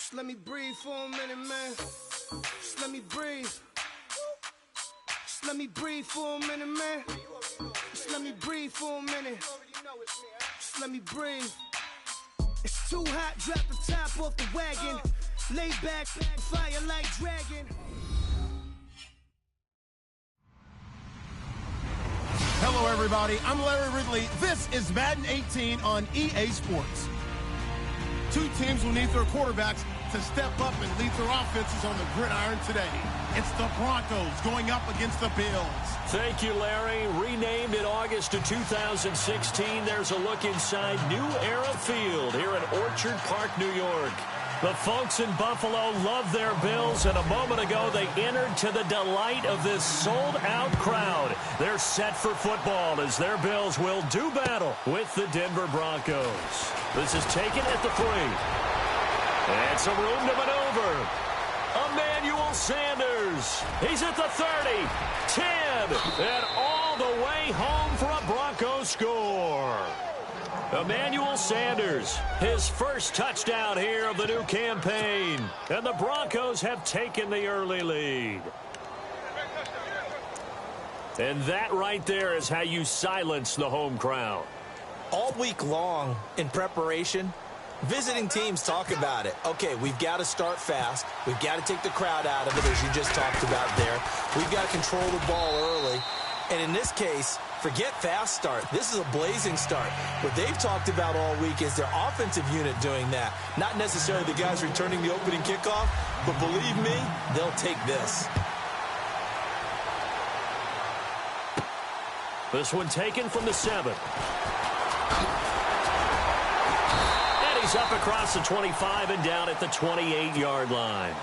Just let me breathe for a minute, man. Just let me breathe. Just let me breathe for a minute, man. Just let me breathe for a minute. Just let me breathe. It's too hot, drop the top off the wagon. Lay back, fire like dragon. Hello, everybody. I'm Larry Ridley. This is Madden 18 on EA Sports. Two teams will need their quarterbacks to step up and lead their offenses on the gridiron today. It's the Broncos going up against the Bills. Thank you, Larry. Renamed in August of 2016, there's a look inside New Era Field here in Orchard Park, New York. The folks in Buffalo love their Bills, and a moment ago they entered to the delight of this sold-out crowd. They're set for football as their Bills will do battle with the Denver Broncos. This is taken at the 3. And some room to maneuver. Emmanuel Sanders. He's at the 30, 10, and all the way home for a Broncos score. Emmanuel Sanders, his first touchdown here of the new campaign. And the Broncos have taken the early lead. And that right there is how you silence the home crowd. All week long in preparation, visiting teams talk about it. Okay, we've got to start fast. We've got to take the crowd out of it, as you just talked about there. We've got to control the ball early. And in this case, forget fast start. This is a blazing start. What they've talked about all week is their offensive unit doing that. Not necessarily the guys returning the opening kickoff, but believe me, they'll take this. This one taken from the 7. And he's up across the 25 and down at the 28-yard line.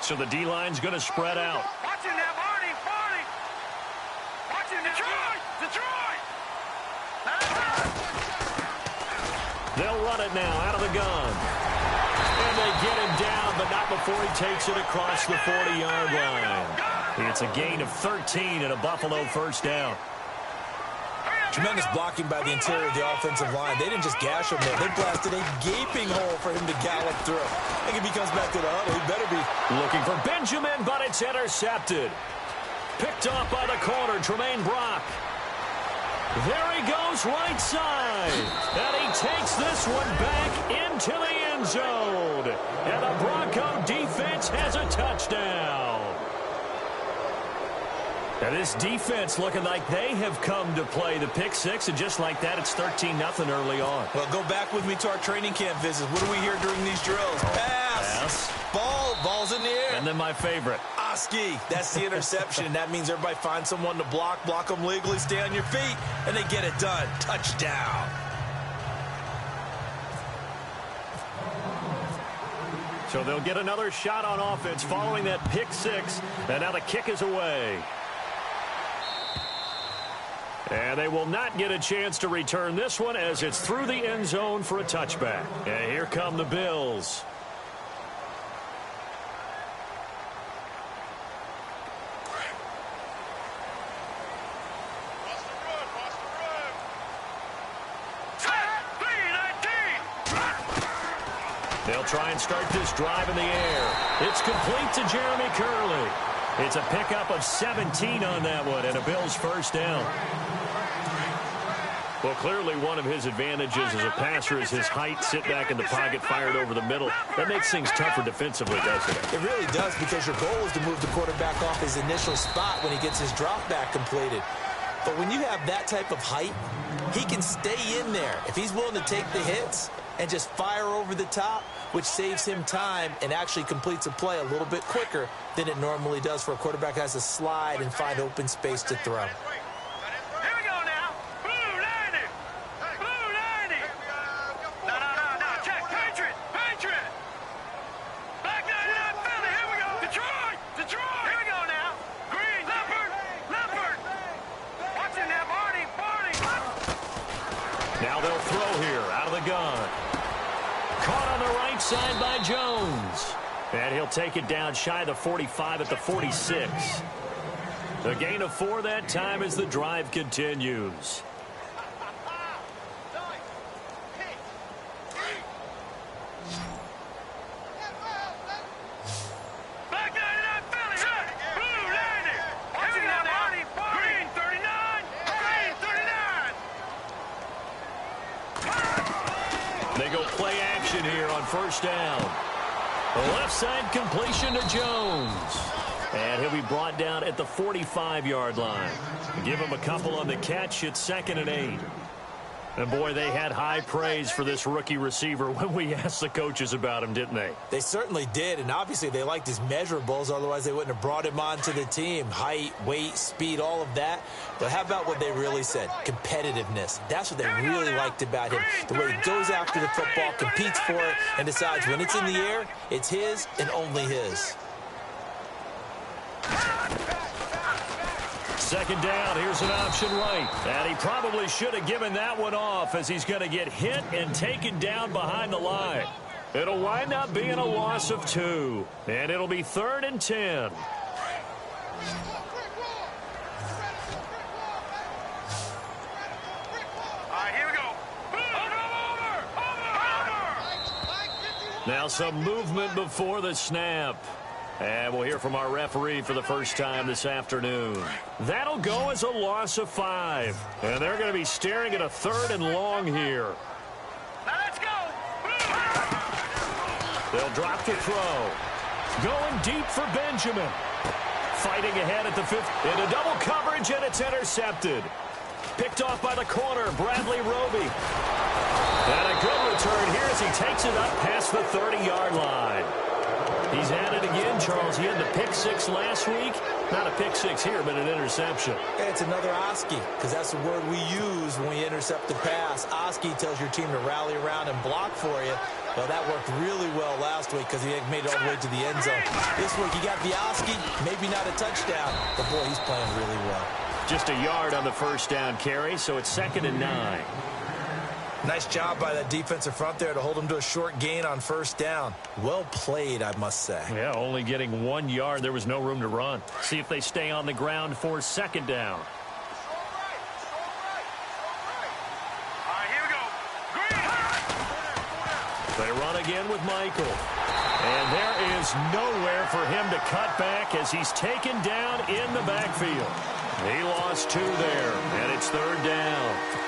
So the D-line's going to spread out. Watch him now, Barney. Watch him now. Detroit. They'll run it now out of the gun. And they get him down, but not before he takes it across the 40-yard line. It's a gain of 13 and a Buffalo first down. Tremendous blocking by the interior of the offensive line. They didn't just gash him there. They blasted a gaping hole for him to gallop through. I think if he comes back to the huddle, he better be looking for Benjamin, but it's intercepted. Picked off by the corner, Tremaine Brock. There he goes right side. And he takes this one back into the end zone. And the Bronco defense has a touchdown. Now this defense looking like they have come to play the pick six, and just like that, it's 13-0 early on. Well, go back with me to our training camp visits. What do we hear during these drills? Pass. Ball's in the air. And then my favorite. Oski. That's the interception. That means everybody finds someone to block them legally, stay on your feet, and they get it done. Touchdown. So they'll get another shot on offense following that pick six, and now the kick is away. And they will not get a chance to return this one as it's through the end zone for a touchback. And here come the Bills. They'll try and start this drive in the air. It's complete to Jeremy Curley. It's a pickup of 17 on that one and a Bills first down. Well, clearly one of his advantages as a passer is his height, sit back in the pocket, fired over the middle. That makes things tougher defensively, doesn't it? It really does, because your goal is to move the quarterback off his initial spot when he gets his drop back completed. But when you have that type of height, he can stay in there. If he's willing to take the hits and just fire over the top, which saves him time and actually completes a play a little bit quicker than it normally does for a quarterback who has to slide and find open space to throw. Now they'll throw here out of the gun. Caught on the right side by Jones. And he'll take it down shy of the 45 at the 46. A gain of 4 that time as the drive continues. They go play action here on first down. A left side completion to Jones. And he'll be brought down at the 45-yard line. Give him a couple on the catch. It's 2nd and 8. And, boy, they had high praise for this rookie receiver when we asked the coaches about him, didn't they? They certainly did, and obviously they liked his measurables. Otherwise, they wouldn't have brought him onto the team. Height, weight, speed, all of that. But how about what they really said? Competitiveness. That's what they really liked about him. The way he goes after the football, competes for it, and decides when it's in the air, it's his and only his. 2nd down, here's an option right. And he probably should have given that one off as he's going to get hit and taken down behind the line. It'll wind up being a loss of 2. And it'll be 3rd and 10. All right, here we go. Over. Now some movement before the snap. And we'll hear from our referee for the first time this afternoon. That'll go as a loss of 5. And they're going to be staring at a 3rd and long here. Now let's go. They'll drop to throw. Going deep for Benjamin. Fighting ahead at the 5th. Into double coverage, and it's intercepted. Picked off by the corner, Bradley Roby. And a good return here as he takes it up past the 30-yard line. He's at it again, Charles. He had the pick 6 last week. Not a pick 6 here, but an interception. It's another Oski, because that's the word we use when we intercept the pass. Oski tells your team to rally around and block for you. Well, that worked really well last week because he made it all the way to the end zone. This week, he got the Oski, maybe not a touchdown, but boy, he's playing really well. Just a yard on the first down carry, so it's 2nd and 9. Nice job by that defensive front there to hold him to a short gain on first down. Well played, I must say. Yeah, only getting 1 yard. There was no room to run. See if they stay on the ground for 2nd down. All right, here we go. They run again with Michael. And there is nowhere for him to cut back as he's taken down in the backfield. He lost 2 there, and it's 3rd down.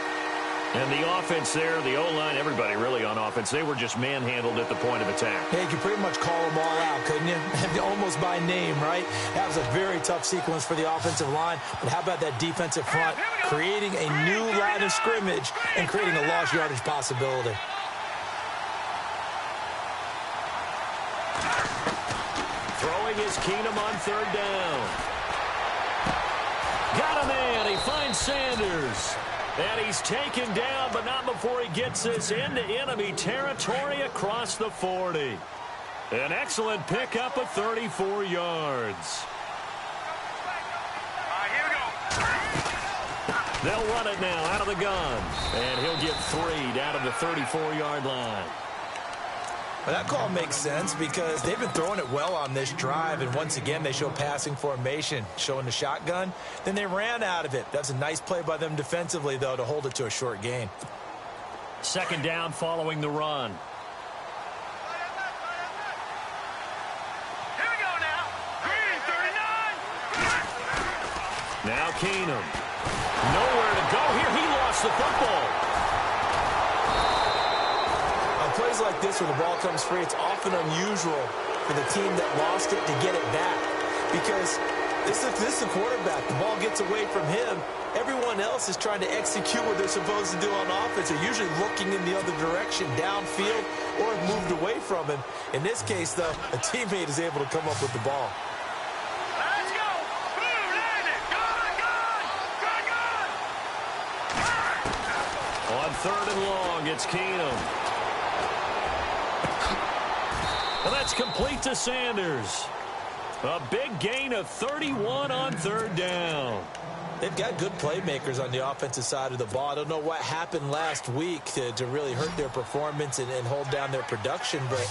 And the offense there, the O-line, everybody really on offense, they were just manhandled at the point of attack. Yeah, you could pretty much call them all out, couldn't you? Almost by name, right? That was a very tough sequence for the offensive line. But how about that defensive front creating a new line of scrimmage and creating a lost yardage possibility? Throwing is Keenum on 3rd down. Got a man. He finds Sanders. And he's taken down, but not before he gets this into enemy territory across the 40. An excellent pickup of 34 yards. All right, here we go. They'll run it now out of the gun. And he'll get 3 down to the 34-yard line. Well, that call makes sense because they've been throwing it well on this drive, and once again they show passing formation, showing the shotgun. Then they ran out of it. That's a nice play by them defensively, though, to hold it to a short gain. 2nd down following the run. Here we go now. Green, 39. Now Keenum. Nowhere to go here. He lost the football. Plays like this where the ball comes free, it's often unusual for the team that lost it to get it back because this is the quarterback. The ball gets away from him. Everyone else is trying to execute what they're supposed to do on offense. They're usually looking in the other direction, downfield, or have moved away from him. In this case, though, a teammate is able to come up with the ball. Let's go. Boom, land it. Good. On 3rd and long, it's Keenum. And that's complete to Sanders. A big gain of 31 on 3rd down. They've got good playmakers on the offensive side of the ball. I don't know what happened last week to really hurt their performance and hold down their production, but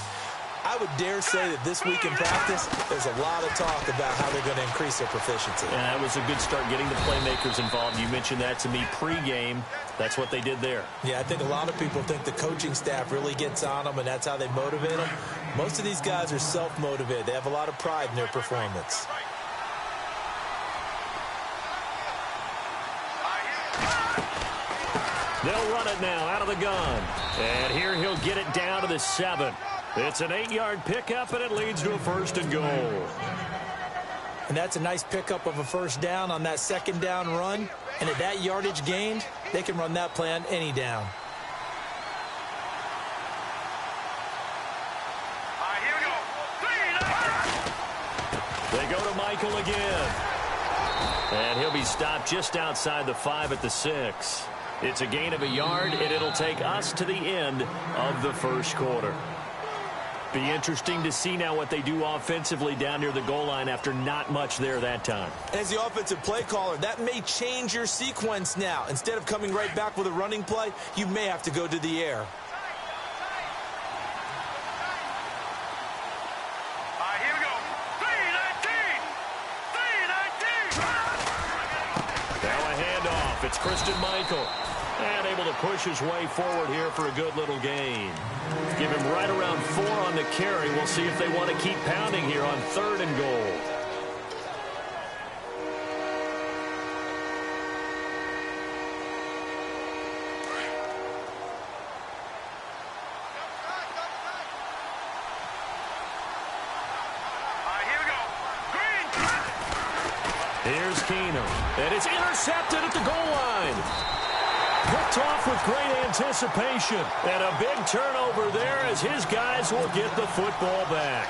I would dare say that this week in practice, there's a lot of talk about how they're going to increase their proficiency. Yeah, that was a good start getting the playmakers involved. You mentioned that to me pregame. That's what they did there. Yeah, I think a lot of people think the coaching staff really gets on them, and that's how they motivate them. Most of these guys are self-motivated. They have a lot of pride in their performance. They'll run it now out of the gun. And here he'll get it down to the 7. It's an 8-yard pickup, and it leads to a 1st and goal. And that's a nice pickup of a first down on that second down run. And at that yardage gained, they can run that play on any down. Here we go. They go to Michael again. And he'll be stopped just outside the 5 at the 6. It's a gain of a yard, and it'll take us to the end of the first quarter. Be interesting to see now what they do offensively down near the goal line after not much there that time. As the offensive play caller, that may change your sequence now. Instead of coming right back with a running play, you may have to go to the air. Here we go. 3-19. 3-19. Now a handoff. It's Christian Michael. And able to push his way forward here for a good little gain. Give him right around 4 on the carry. We'll see if they want to keep pounding here on 3rd and goal. Here we go. Green. Here's Keenum. And it's intercepted at the goal line. Picked off with great anticipation. And a big turnover there as his guys will get the football back.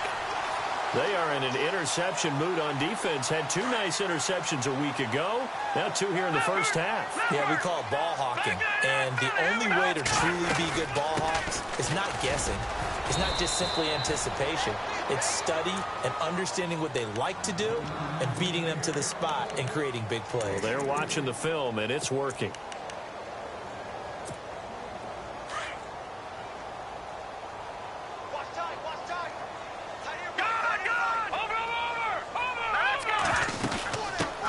They are in an interception mood on defense. Had 2 nice interceptions a week ago. Now 2 here in the first half. Yeah, we call it ball hawking. And the only way to truly be good ball hawks is not guessing. It's not just simply anticipation. It's study and understanding what they like to do and beating them to the spot and creating big plays. Well, they're watching the film, and it's working.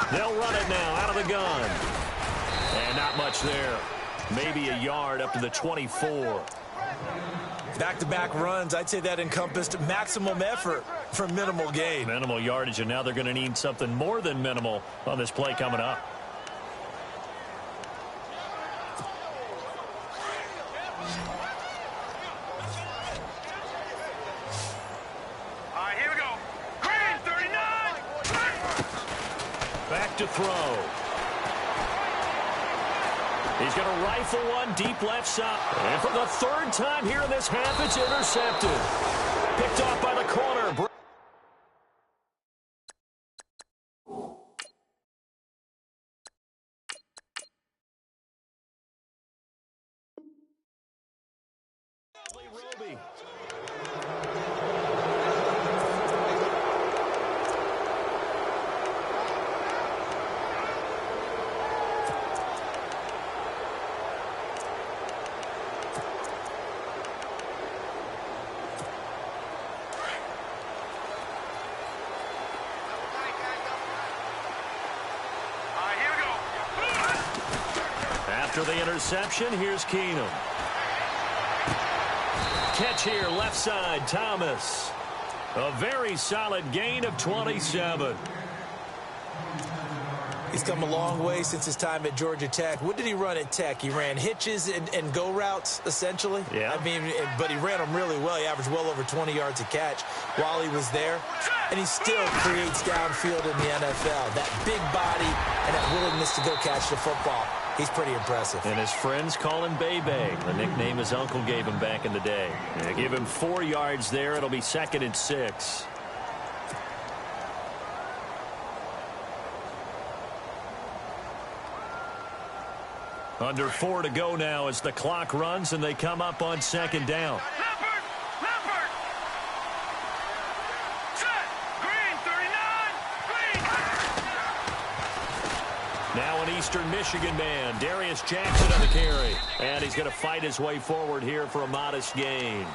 They'll run it now out of the gun. And not much there. Maybe a yard up to the 24. Back-to-back runs, I'd say that encompassed maximum effort for minimal gain. Minimal yardage, and now they're going to need something more than minimal on this play coming up. Here we go. Green, 39. Back to throw. He's going to rifle one deep left side. And for the 3rd time here in this half, it's intercepted. Picked off by the corner. Roby. After the interception, here's Keenum. Catch here, left side, Thomas. A very solid gain of 27. He's come a long way since his time at Georgia Tech. What did he run at Tech? He ran hitches and go routes, essentially. Yeah. I mean, but he ran them really well. He averaged well over 20 yards a catch while he was there. And he still creates downfield in the NFL. That big body and that willingness to go catch the football. He's pretty impressive. And his friends call him Bebe, the nickname his uncle gave him back in the day. They give him 4 yards there. It'll be 2nd and 6. Under 4 to go now as the clock runs and they come up on 2nd down. Leopard. Set. Green, 39. Green. Now an Western Michigan man, Darius Jackson on the carry. And he's going to fight his way forward here for a modest gain.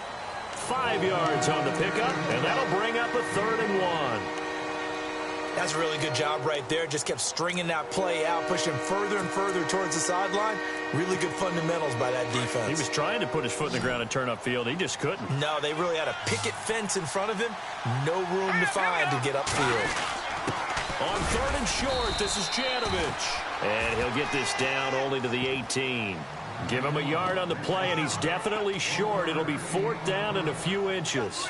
5 yards on the pickup, and that'll bring up a 3rd and 1. That's a really good job right there. Just kept stringing that play out, pushing further and further towards the sideline. Really good fundamentals by that defense. He was trying to put his foot in the ground and turn upfield. He just couldn't. No, they really had a picket fence in front of him. No room to find to get upfield. On 3rd and short, this is Janovich. And he'll get this down only to the 18. Give him a yard on the play, and he's definitely short. It'll be 4th down and a few inches.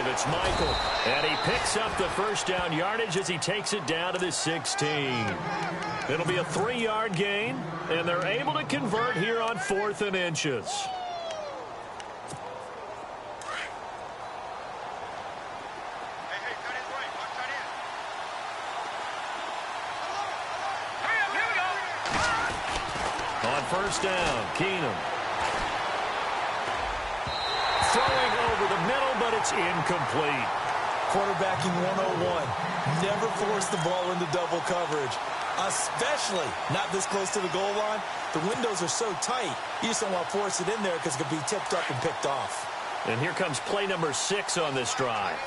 It's Michael, and he picks up the 1st down yardage as he takes it down to the 16. It'll be a 3-yard gain, and they're able to convert here on 4th and inches. On 1st down, Keenum. Throwing over the middle, but it's incomplete. Quarterbacking 101. Never force the ball into double coverage, especially not this close to the goal line. The windows are so tight, you just don't want to force it in there because it could be tipped up and picked off. And here comes play number 6 on this drive.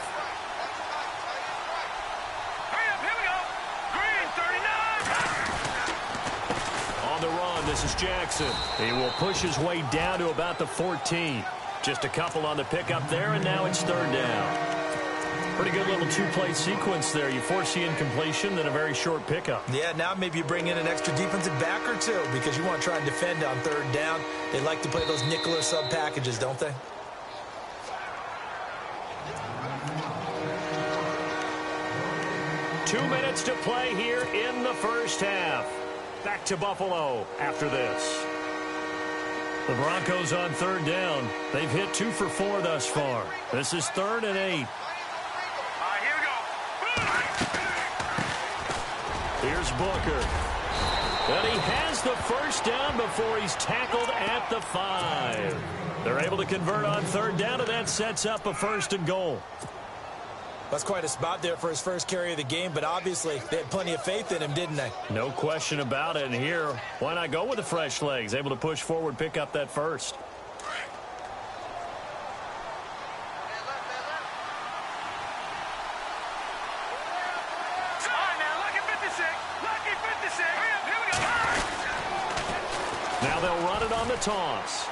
On the run, this is Jackson. He will push his way down to about the 14. Just a couple on the pickup there, and now it's 3rd down. Pretty good little 2-play sequence there. You force the incompletion, then a very short pickup. Yeah, now maybe you bring in an extra defensive back or two because you want to try and defend on 3rd down. They like to play those nickel or sub packages, don't they? Two minutes to play here in the 1st half. Back to Buffalo after this. The Broncos on 3rd down. They've hit 2 for 4 thus far. This is 3rd and 8. Here we go. Here's Booker. And he has the 1st down before he's tackled at the 5. They're able to convert on 3rd down, and that sets up a 1st and goal. That's quite a spot there for his first carry of the game, but obviously they had plenty of faith in him, didn't they? No question about it. And here, why not go with the fresh legs? Able to push forward, pick up that 1st. Now they'll run it on the toss.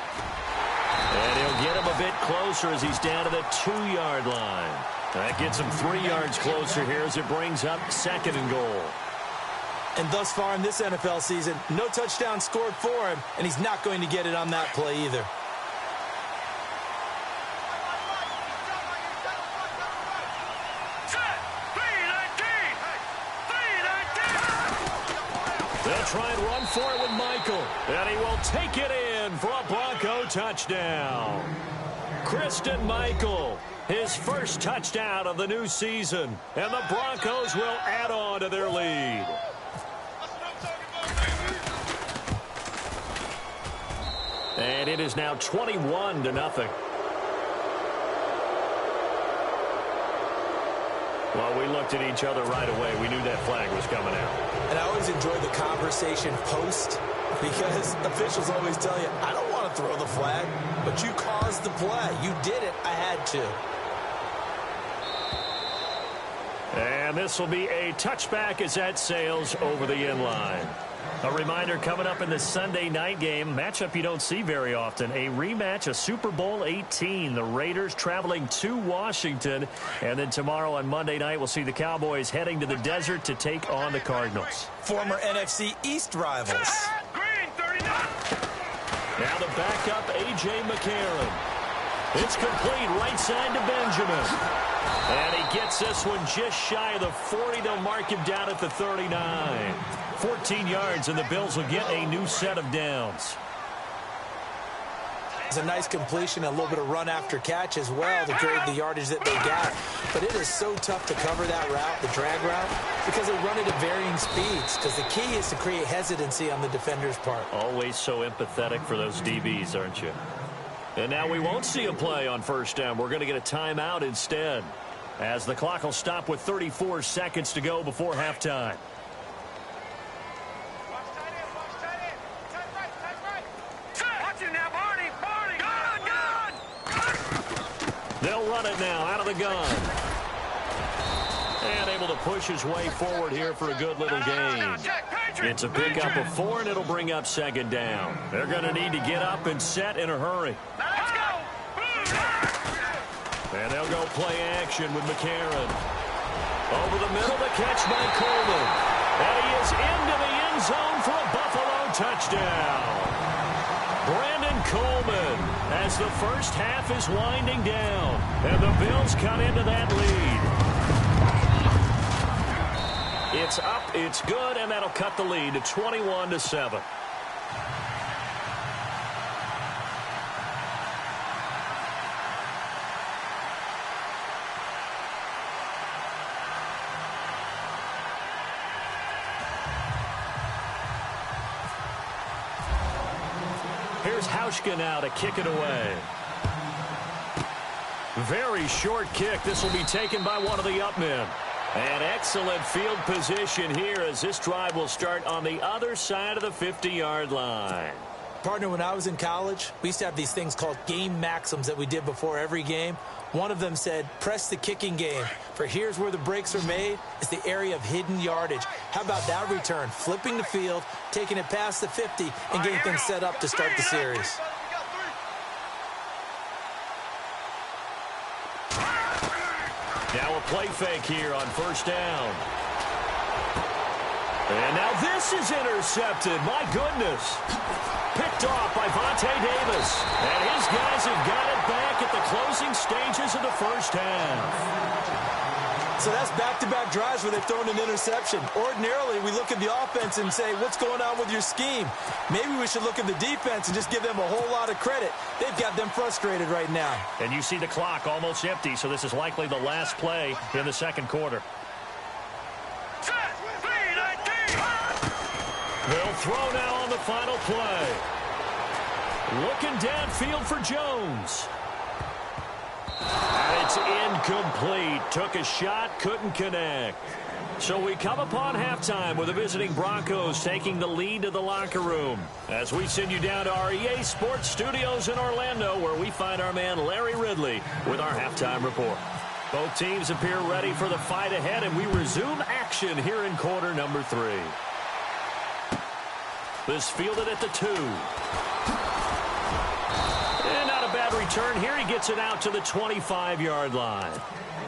And he'll get him a bit closer as he's down to the 2-yard line. That gets him 3 yards closer here as it brings up 2nd and goal. And thus far in this NFL season, no touchdown scored for him, and he's not going to get it on that play either. They'll try and run for it with Michael. And he will take it in for a Bronco touchdown. Christian Michael, his 1st touchdown of the new season. And the Broncos will add on to their lead. And it is now 21-0. Well, we looked at each other right away. We knew that flag was coming out. And I always enjoy the conversation post because officials always tell you, I don't want to throw the flag, but you caused the play. You did it. I had to. And this will be a touchback as that sails over the end line. A reminder coming up in the Sunday night game, matchup you don't see very often, a rematch of Super Bowl 18. The Raiders traveling to Washington. And then tomorrow on Monday night, we'll see the Cowboys heading to the desert to take on the Cardinals. Former NFC East rivals. Green, 39. Now the backup, A.J. McCarron. It's complete right side to Benjamin. And he gets this one just shy of the 40. They'll mark him down at the 39. 14 yards, and the Bills will get a new set of downs. It's a nice completion, a little bit of run after catch as well to create the yardage that they got. But it is so tough to cover that route, the drag route, because they run it at varying speeds. Because the key is to create hesitancy on the defender's part. Always so empathetic for those DBs, aren't you? And now we won't see a play on first down. We're going to get a timeout instead, as the clock will stop with 34 seconds to go before halftime. They'll run it now out of the gun. And able to push his way forward here for a good little gain. It's a pickup of 4, and it'll bring up second down. They're going to need to get up and set in a hurry. And they'll go play action with McCarron. Over the middle, the catch by Coleman. And he is into the end zone for a Buffalo touchdown. Brandon Coleman, as the first half is winding down, and the Bills cut into that lead. It's up, it's good, and that'll cut the lead to 21-7. Here's Hauschka now to kick it away. Very short kick. This will be taken by one of the up men. An excellent field position here as this drive will start on the other side of the 50-yard line. Partner, when I was in college, we used to have these things called game maxims that we did before every game. One of them said, press the kicking game. For here's where the breaks are made. It's the area of hidden yardage. How about that return? Flipping the field, taking it past the 50, and getting things set up to start the series. Now a play fake here on first down. And now this is intercepted. My goodness. Picked off by Vontae Davis. And his guys have got it back at the closing stages of the first half. So that's back-to-back drives where they've thrown an interception. Ordinarily, we look at the offense and say, what's going on with your scheme? Maybe we should look at the defense and just give them a whole lot of credit. They've got them frustrated right now. And you see the clock almost empty, so this is likely the last play in the second quarter. They'll throw now on the final play. Looking downfield for Jones. And it's incomplete. Took a shot, couldn't connect. So we come upon halftime with the visiting Broncos taking the lead to the locker room. As we send you down to our EA Sports Studios in Orlando, where we find our man Larry Ridley with our halftime report. Both teams appear ready for the fight ahead, and we resume action here in quarter number 3. This fielded at the 2. And not a bad return here. He gets it out to the 25-yard line.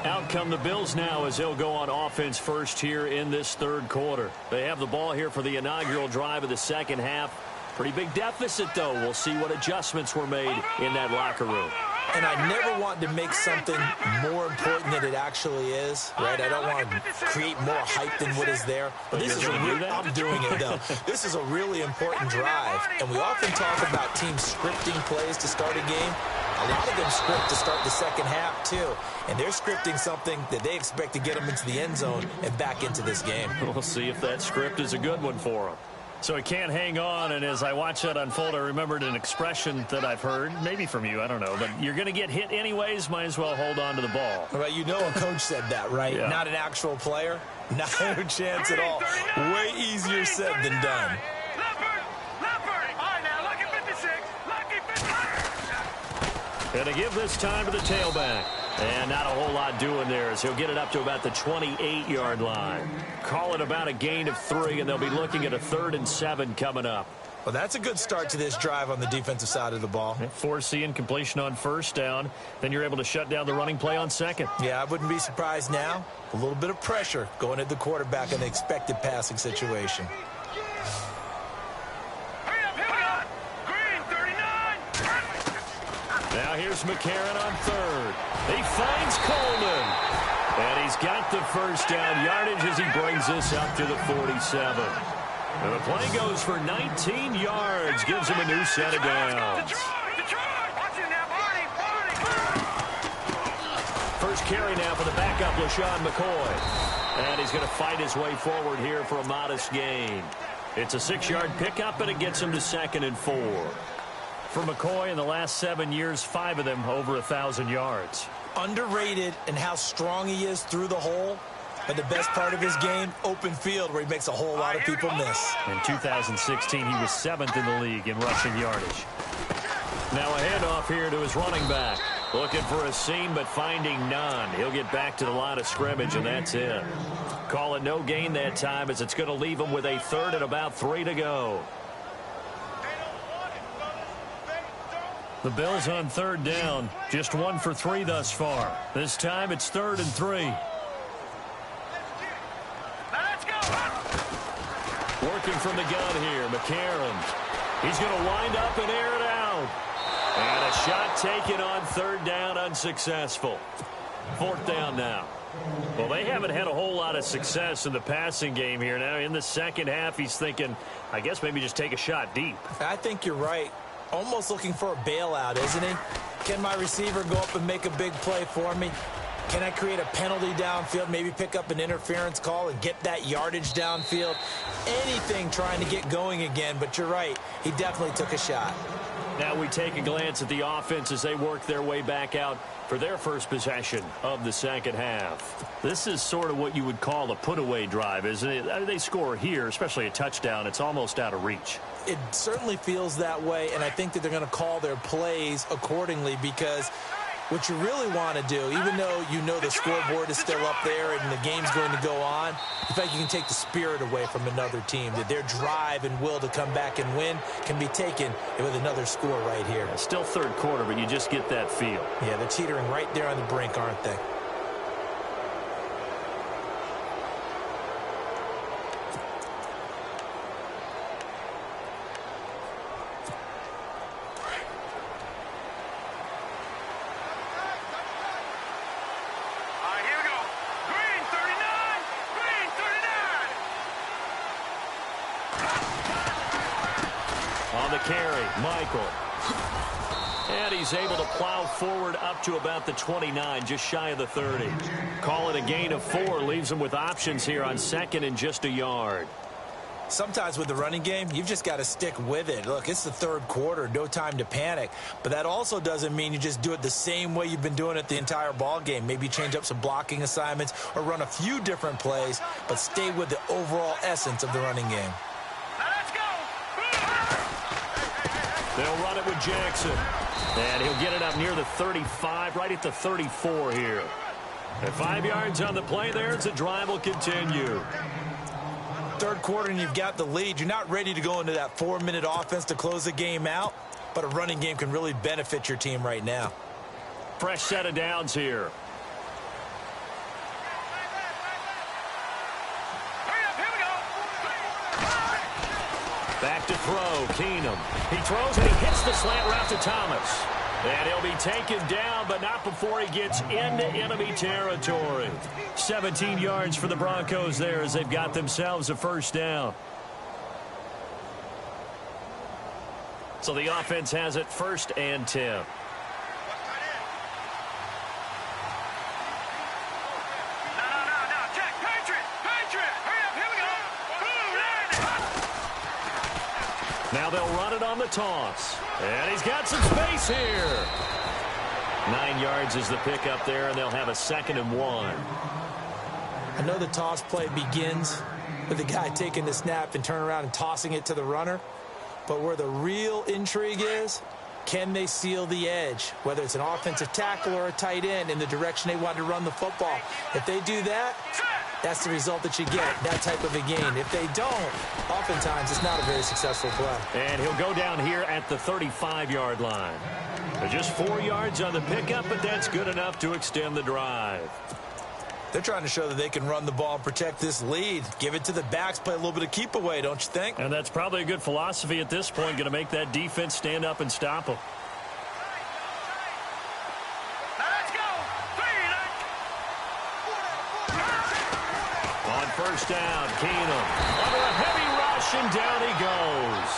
Out come the Bills now as they'll go on offense first here in this third quarter. They have the ball here for the inaugural drive of the second half. Pretty big deficit, though. We'll see what adjustments were made in that locker room. And I never want to make something more important than it actually is, right? I don't want to create more hype than what is there. But this is I'm doing it, though. This is a really important drive. And we often talk about teams scripting plays to start a game. A lot of them script to start the second half, too. And they're scripting something that they expect to get them into the end zone and back into this game. We'll see if that script is a good one for them. So he can't hang on, and as I watch that unfold, I remembered an expression that I've heard, maybe from you, I don't know, but you're going to get hit anyways, might as well hold on to the ball. Well, you know a coach said that, right? Yeah. Not an actual player. Not a chance at all. Way easier said than done. Going to give this time to the tailback. And not a whole lot doing there as he'll get it up to about the 28-yard line. Call it about a gain of 3, and they'll be looking at a 3rd and 7 coming up. Well, that's a good start to this drive on the defensive side of the ball. Forcing completion on first down. Then you're able to shut down the running play on second. Yeah, I wouldn't be surprised now. A little bit of pressure going at the quarterback in the expected passing situation. Now here's McCarron on 3rd. He finds Coleman. And he's got the first down yardage as he brings this up to the 47. And the play goes for 19 yards. Gives him a new set of downs. carry now for the backup, LaShawn McCoy. And he's going to fight his way forward here for a modest gain. It's a 6-yard pickup, and it gets him to 2nd and 4. For McCoy, in the last 7 years, 5 of them over 1,000 yards. Underrated in how strong he is through the hole. But the best part of his game, open field, where he makes a whole lot of people miss. In 2016, he was 7th in the league in rushing yardage. Now a handoff here to his running back. Looking for a seam, but finding none. He'll get back to the line of scrimmage, and that's it. Call it no gain that time, as it's going to leave him with a 3rd and about 3 to go. The Bills on 3rd down. Just 1 for 3 thus far. This time it's 3rd and 3. Working from the gun here, McCarron. He's going to wind up and air it out. And a shot taken on 3rd down, unsuccessful. 4th down now. Well, they haven't had a whole lot of success in the passing game here. Now, in the second half, he's thinking, I guess maybe just take a shot deep. I think you're right. Almost looking for a bailout, isn't he? Can my receiver go up and make a big play for me? Can I create a penalty downfield, maybe pick up an interference call and get that yardage downfield? Anything trying to get going again, but you're right. He definitely took a shot. Now we take a glance at the offense as they work their way back out for their first possession of the second half. This is sort of what you would call a put-away drive, isn't it? They score here, especially a touchdown. It's almost out of reach. It certainly feels that way, and I think that they're going to call their plays accordingly, because what you really want to do, even though you know the scoreboard is still up there and the game's going to go on, in fact, you can take the spirit away from another team, that their drive and will to come back and win can be taken with another score right here. Still 3rd quarter, but you just get that feel. Yeah, they're teetering right there on the brink, aren't they? Carry, Michael. And he's able to plow forward up to about the 29, just shy of the 30. Call it a gain of 4, leaves him with options here on 2nd and just a yard. Sometimes with the running game, you've just got to stick with it. Look, it's the 3rd quarter, no time to panic. But that also doesn't mean you just do it the same way you've been doing it the entire ball game. Maybe change up some blocking assignments or run a few different plays, but stay with the overall essence of the running game. They'll run it with Jackson. And he'll get it up near the 35, right at the 34 here. And 5 yards on the play there as the drive will continue. 3rd quarter and you've got the lead. You're not ready to go into that 4-minute offense to close the game out, but a running game can really benefit your team right now. Fresh set of downs here. Back to throw, Keenum. He throws and he hits the slant route to Thomas. And he'll be taken down, but not before he gets into enemy territory. 17 yards for the Broncos there as they've got themselves a 1st down. So the offense has it 1st and 10. Now they'll run it on the toss. And he's got some space here. 9 yards is the pickup there, and they'll have a 2nd and 1. I know the toss play begins with the guy taking the snap and turning around and tossing it to the runner. But where the real intrigue is, can they seal the edge? Whether it's an offensive tackle or a tight end in the direction they want to run the football. If they do that, that's the result that you get, that type of a gain. If they don't, oftentimes it's not a very successful play. And he'll go down here at the 35-yard line. Just 4 yards on the pickup, but that's good enough to extend the drive. They're trying to show that they can run the ball and protect this lead. Give it to the backs, play a little bit of keep away, don't you think? And that's probably a good philosophy at this point, going to make that defense stand up and stop them. On 1st down, Keenum under a heavy rush, and down he goes.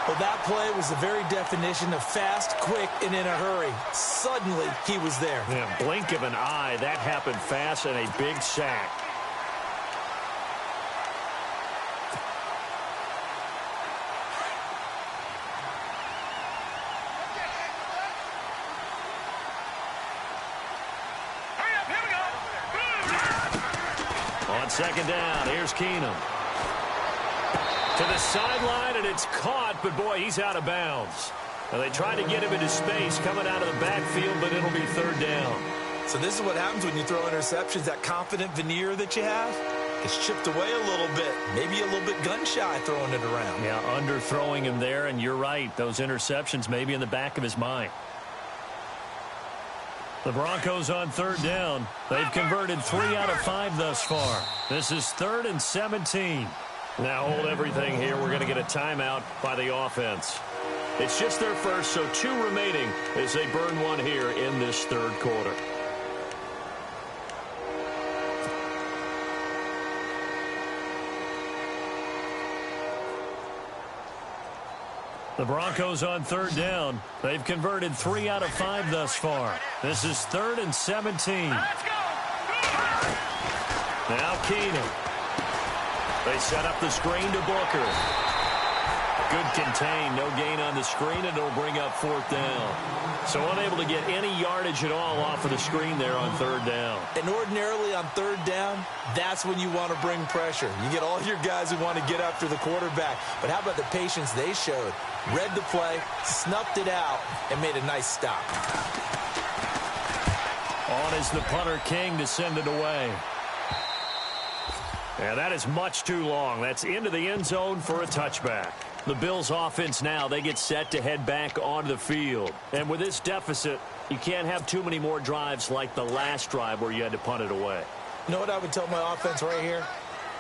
Well, that play was the very definition of fast, quick, and in a hurry. Suddenly, he was there. Yeah, blink of an eye. That happened fast and a big sack. On second down, here's Keenum. To the sideline, and it's caught, but boy, he's out of bounds. Now, they tried to get him into space coming out of the backfield, but it'll be third down. So this is what happens when you throw interceptions. That confident veneer that you have gets chipped away a little bit. Maybe a little bit gun-shy throwing it around. Yeah, underthrowing him there, and you're right. Those interceptions may be in the back of his mind. The Broncos on third down. They've converted 3 out of 5 thus far. This is 3rd and 17. Now hold everything here. We're going to get a timeout by the offense. It's just their first, so 2 remaining as they burn one here in this third quarter. The Broncos on third down. They've converted 3 out of 5 thus far. This is 3rd and 17. Let's go. Now Keenum. They set up the screen to Booker. Good contain. No gain on the screen, and it'll bring up 4th down. So unable to get any yardage at all off of the screen there on third down. And ordinarily on third down, that's when you want to bring pressure. You get all your guys who want to get after the quarterback. But how about the patience they showed? Read the play, snuffed it out, and made a nice stop. On is the punter, King, to send it away. Yeah, that is much too long. That's into the end zone for a touchback. The Bills offense now, they get set to head back onto the field. And with this deficit, you can't have too many more drives like the last drive where you had to punt it away. You know what I would tell my offense right here?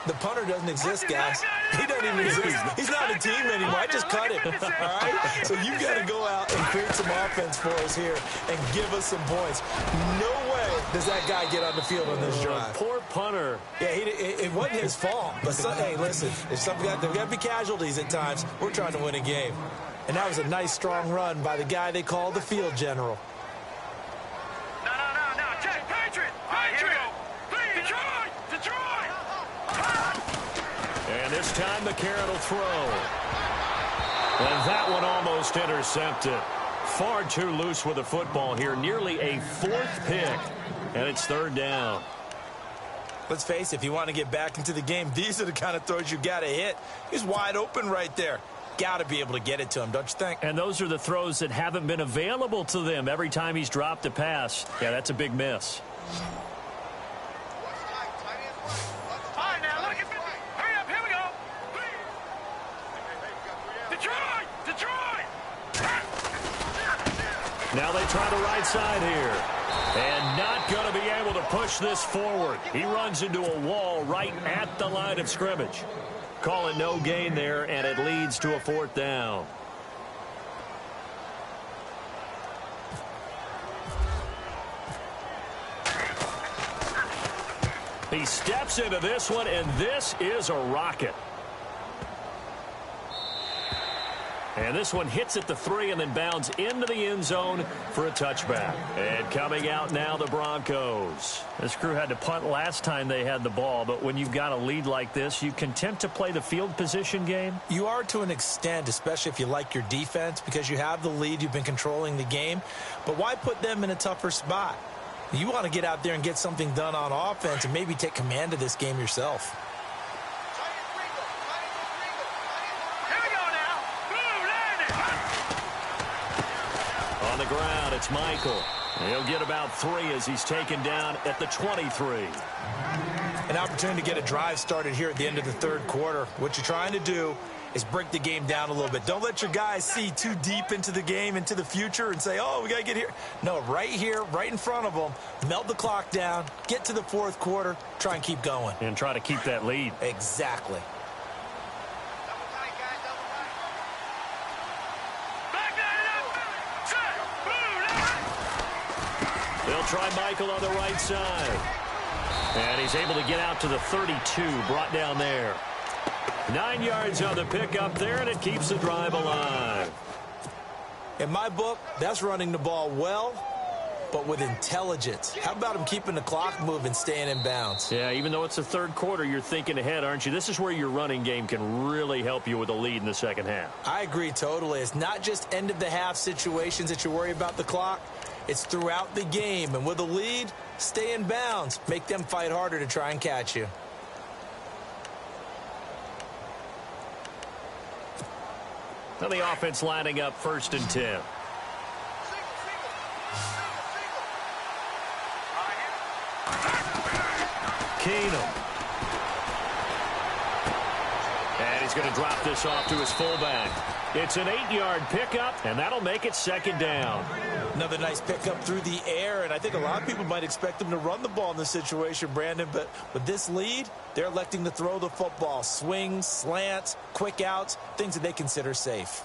The punter doesn't exist, guys. He doesn't even exist. He's not a team anymore. I just cut him. All right? So you got to go out and create some offense for us here and give us some points. No way does that guy get on the field on this drive. Poor punter. Yeah, it wasn't his fault. But, hey, listen, if there got to be casualties at times, we're trying to win a game. And that was a nice, strong run by the guy they call the field general. No. Check. Patriot. Here we go. Detroit. And this time McCarron will throw. And that one almost intercepted. Far too loose with the football here. Nearly a 4th pick. And it's third down. Let's face it, if you want to get back into the game, these are the kind of throws you got to hit. He's wide open right there. Got to be able to get it to him, don't you think? And those are the throws that haven't been available to them every time he's dropped a pass. Yeah, that's a big miss. Now they try the right side here. And not going to be able to push this forward. He runs into a wall right at the line of scrimmage. Call it no gain there, and it leads to a 4th down. He steps into this one, and this is a rocket. And this one hits at the 3 and then bounds into the end zone for a touchback. And coming out now, the Broncos. This crew had to punt last time they had the ball, but when you've got a lead like this, you content to play the field position game? You are to an extent, especially if you like your defense, because you have the lead, you've been controlling the game. But why put them in a tougher spot? You want to get out there and get something done on offense and maybe take command of this game yourself. On the ground, it's Michael. He'll get about 3 as he's taken down at the 23. An opportunity to get a drive started here at the end of the third quarter. What you're trying to do is break the game down a little bit. Don't let your guys see too deep into the game, into the future, and say, oh, we got to get here. No, right here, right in front of them, melt the clock down, get to the fourth quarter, try and keep going. And try to keep that lead. Exactly. They'll try Michael on the right side. And he's able to get out to the 32, brought down there. 9 yards on the pickup there, and it keeps the drive alive. In my book, that's running the ball well, but with intelligence. How about him keeping the clock moving, staying in bounds? Yeah, even though it's the third quarter, you're thinking ahead, aren't you? This is where your running game can really help you with a lead in the second half. I agree totally. It's not just end-of-the-half situations that you worry about the clock. It's throughout the game. And with a lead, stay in bounds. Make them fight harder to try and catch you. Now the offense lining up 1st and 10. Keenum. And he's going to drop this off to his fullback. It's an 8-yard pickup, and that'll make it 2nd down. Another nice pickup through the air, and I think a lot of people might expect him to run the ball in this situation, Brandon, but with this lead, they're electing to throw the football. Swings, slants, quick outs, things that they consider safe.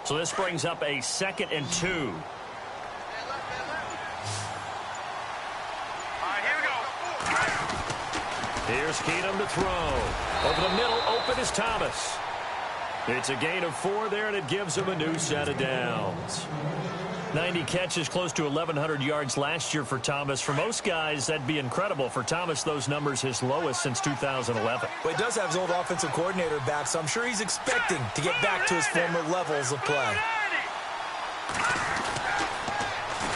So this brings up a 2nd and 2. All right, here we go. Here's Keenum to throw. Over the middle, open is Thomas. It's a gain of 4 there, and it gives him a new set of downs. 90 catches, close to 1,100 yards last year for Thomas. For most guys, that'd be incredible. For Thomas, those numbers his lowest since 2011. But he does have his old offensive coordinator back, so I'm sure he's expecting to get back to his former levels of play.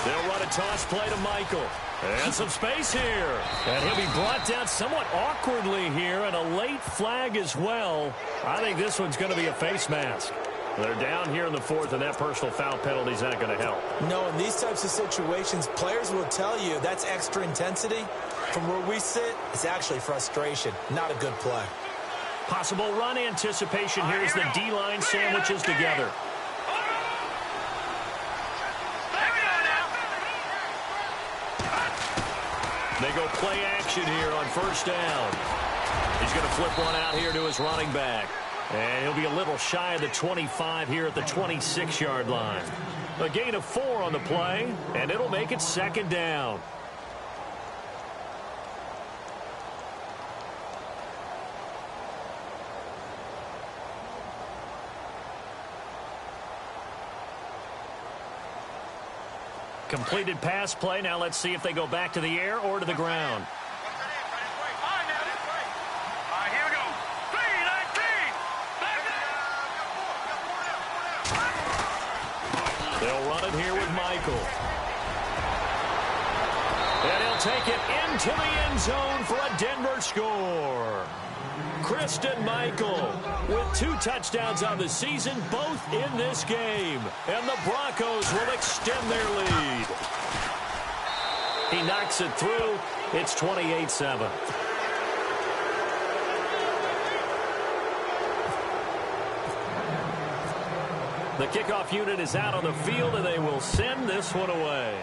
They'll run a toss play to Michael. And some space here. And he'll be brought down somewhat awkwardly here, and a late flag as well. I think this one's going to be a face mask. They're down here in the 4th, and that personal foul penalty is not going to help. No, in these types of situations, players will tell you that's extra intensity. From where we sit, it's actually frustration, not a good play. Possible run anticipation here as the D-line sandwiches together. They go play action here on 1st down. He's going to flip one out here to his running back. And he'll be a little shy of the 25 here at the 26-yard line. A gain of 4 on the play, and it'll make it 2nd down. Completed pass play. Now let's see if they go back to the air or to the ground. They'll run it here with Michael. And he'll take it into the end zone for a Denver score. Christian Michael with 2 touchdowns on the season, both in this game. And the Broncos will extend their lead. He knocks it through. It's 28-7. The kickoff unit is out on the field, and they will send this one away.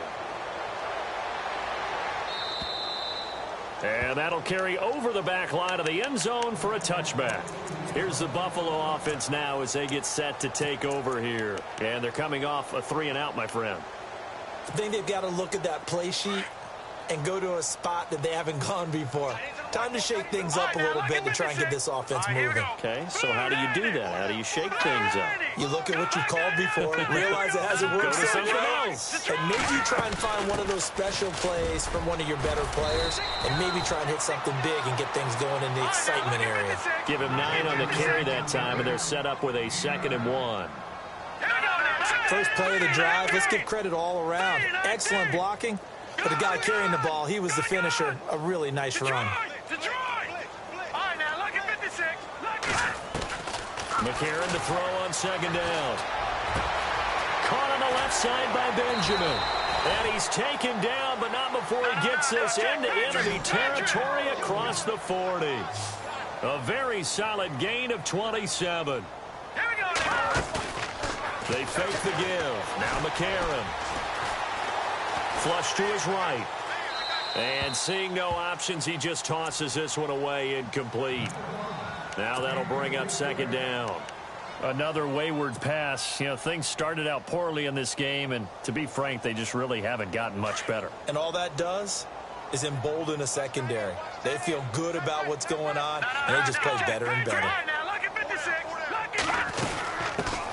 And that'll carry over the back line of the end zone for a touchback. Here's the Buffalo offense now as they get set to take over here. And they're coming off a 3-and-out, my friend. I think they've got to look at that play sheet and go to a spot that they haven't gone before. Time to shake things up a little bit to try and get this offense moving. Okay, so how do you do that? How do you shake things up? You look at what you called before, realize it hasn't worked. Go to something else. And maybe you try and find one of those special plays from one of your better players, and maybe try and hit something big and get things going in the excitement area. Give him 9 on the carry that time, and they're set up with a 2nd and 1. First play of the drive, let's give credit all around. Excellent blocking, but the guy carrying the ball, he was the finisher. A really nice run. McCarron to throw on 2nd down. Caught on the left side by Benjamin. And he's taken down, but not before he gets this into enemy territory across the 40. A very solid gain of 27. They fake the give. Now McCarron. Flush to his right. And seeing no options, he just tosses this one away incomplete. Now that'll bring up 2nd down. Another wayward pass. You know, things started out poorly in this game, and to be frank, they just really haven't gotten much better. And all that does is embolden a secondary. They feel good about what's going on, and they just play better and better.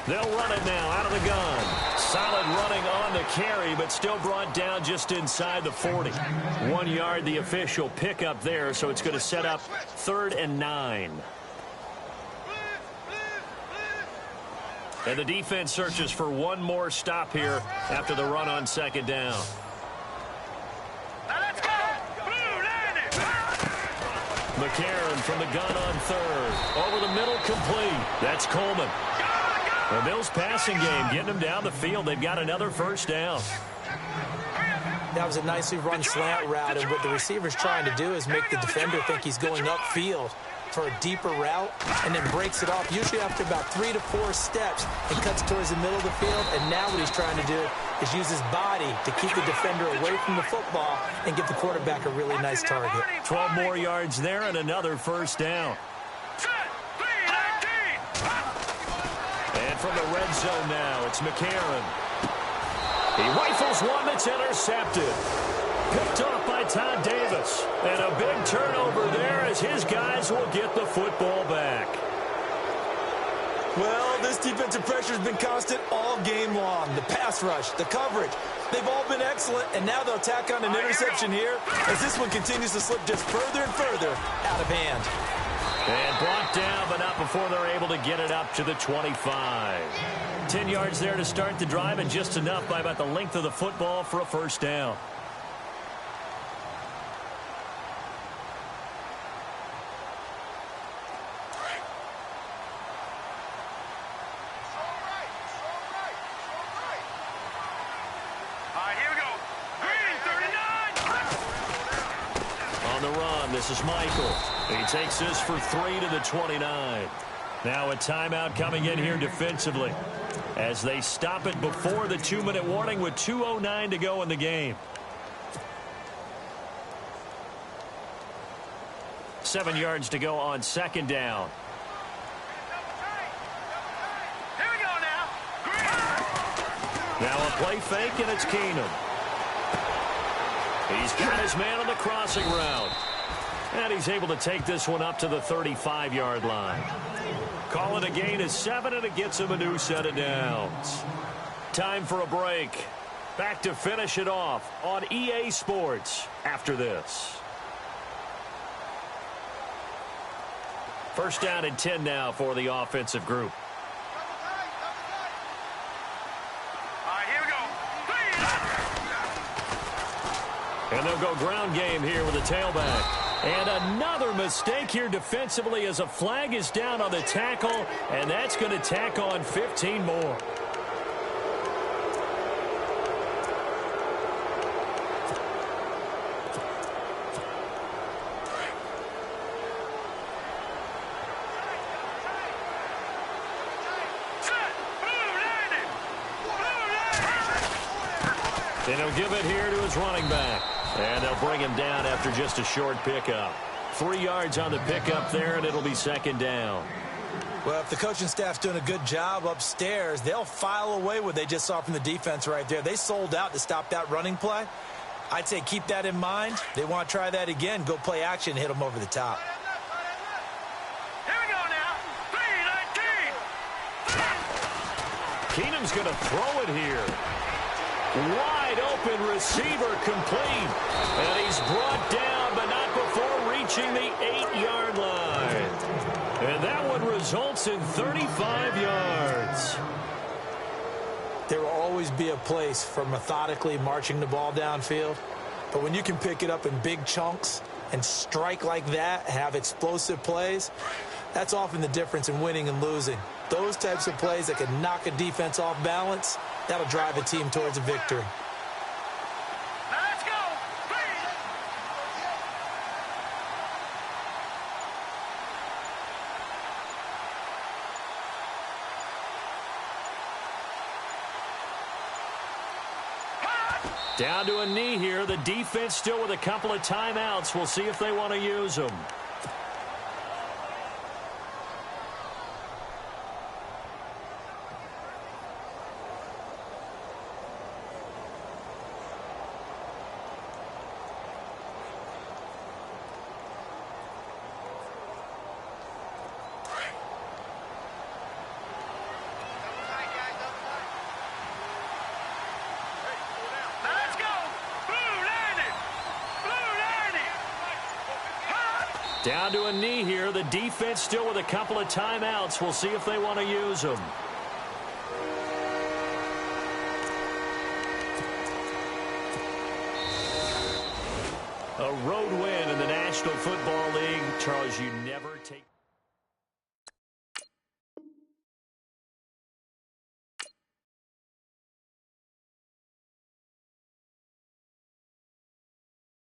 They'll run it now out of the gun. Solid running on the carry, but still brought down just inside the 40. 1 yard, the official pickup there, so it's going to set up 3rd and 9. And the defense searches for one more stop here after the run on 2nd down. McCarron from the gun on 3rd. Over the middle, complete. That's Coleman. The Bills' passing game getting them down the field. They've got another 1st down. That was a nicely run slant route, and what the receiver's trying to do is make the defender think he's going upfield for a deeper route, and then breaks it off, usually after about 3 to 4 steps, and cuts towards the middle of the field. And now what he's trying to do is use his body to keep the defender away from the football and give the quarterback a really nice target. 12 more yards there and another 1st down. And from the red zone now, it's McCarron. He rifles one that's intercepted. Picked off by Todd Davis. And a big turnover there as his guys will get the football back. Well, this defensive pressure has been constant all game long. The pass rush, the coverage, they've all been excellent, and now they'll tack on an interception here as this one continues to slip just further and further out of hand. And brought down, but not before they're able to get it up to the 25. 10 yards there to start the drive, and just enough by about the length of the football for a 1st down. This is Michael. He takes this for 3 to the 29. Now a timeout coming in here defensively as they stop it before the 2-minute warning with 2:09 to go in the game. 7 yards to go on 2nd down. Here we go now. Now a play fake, and it's Keenum. He's got his man on the crossing route. And he's able to take this one up to the 35-yard line. Call it a gain of 7, and it gets him a new set of downs. Time for a break. Back to finish it off on EA Sports after this. 1st down and 10 now for the offensive group. Here we go. And they'll go ground game here with the tailback. And another mistake here defensively as a flag is down on the tackle, and that's going to tack on 15 more. And he'll give it here to his running back. And they'll bring him down after just a short pickup. 3 yards on the pickup there, and it'll be 2nd down. Well, if the coaching staff's doing a good job upstairs, they'll file away what they just saw from the defense right there. They sold out to stop that running play. I'd say keep that in mind. They want to try that again. Go play action, hit them over the top. Here we go now. 3-19. Keenum's going to throw it here. Wide open receiver complete. And he's brought down, but not before reaching the 8-yard line. And that one results in 35 yards. There will always be a place for methodically marching the ball downfield. But when you can pick it up in big chunks and strike like that, have explosive plays, that's often the difference in winning and losing. Those types of plays that can knock a defense off balance, that'll drive a team towards a victory. Now let's go. Down to a knee here. The defense still with a couple of timeouts. We'll see if they want to use them. Down to a knee here. The defense still with a couple of timeouts. We'll see if they want to use them. A road win in the National Football League. Charles, you never take...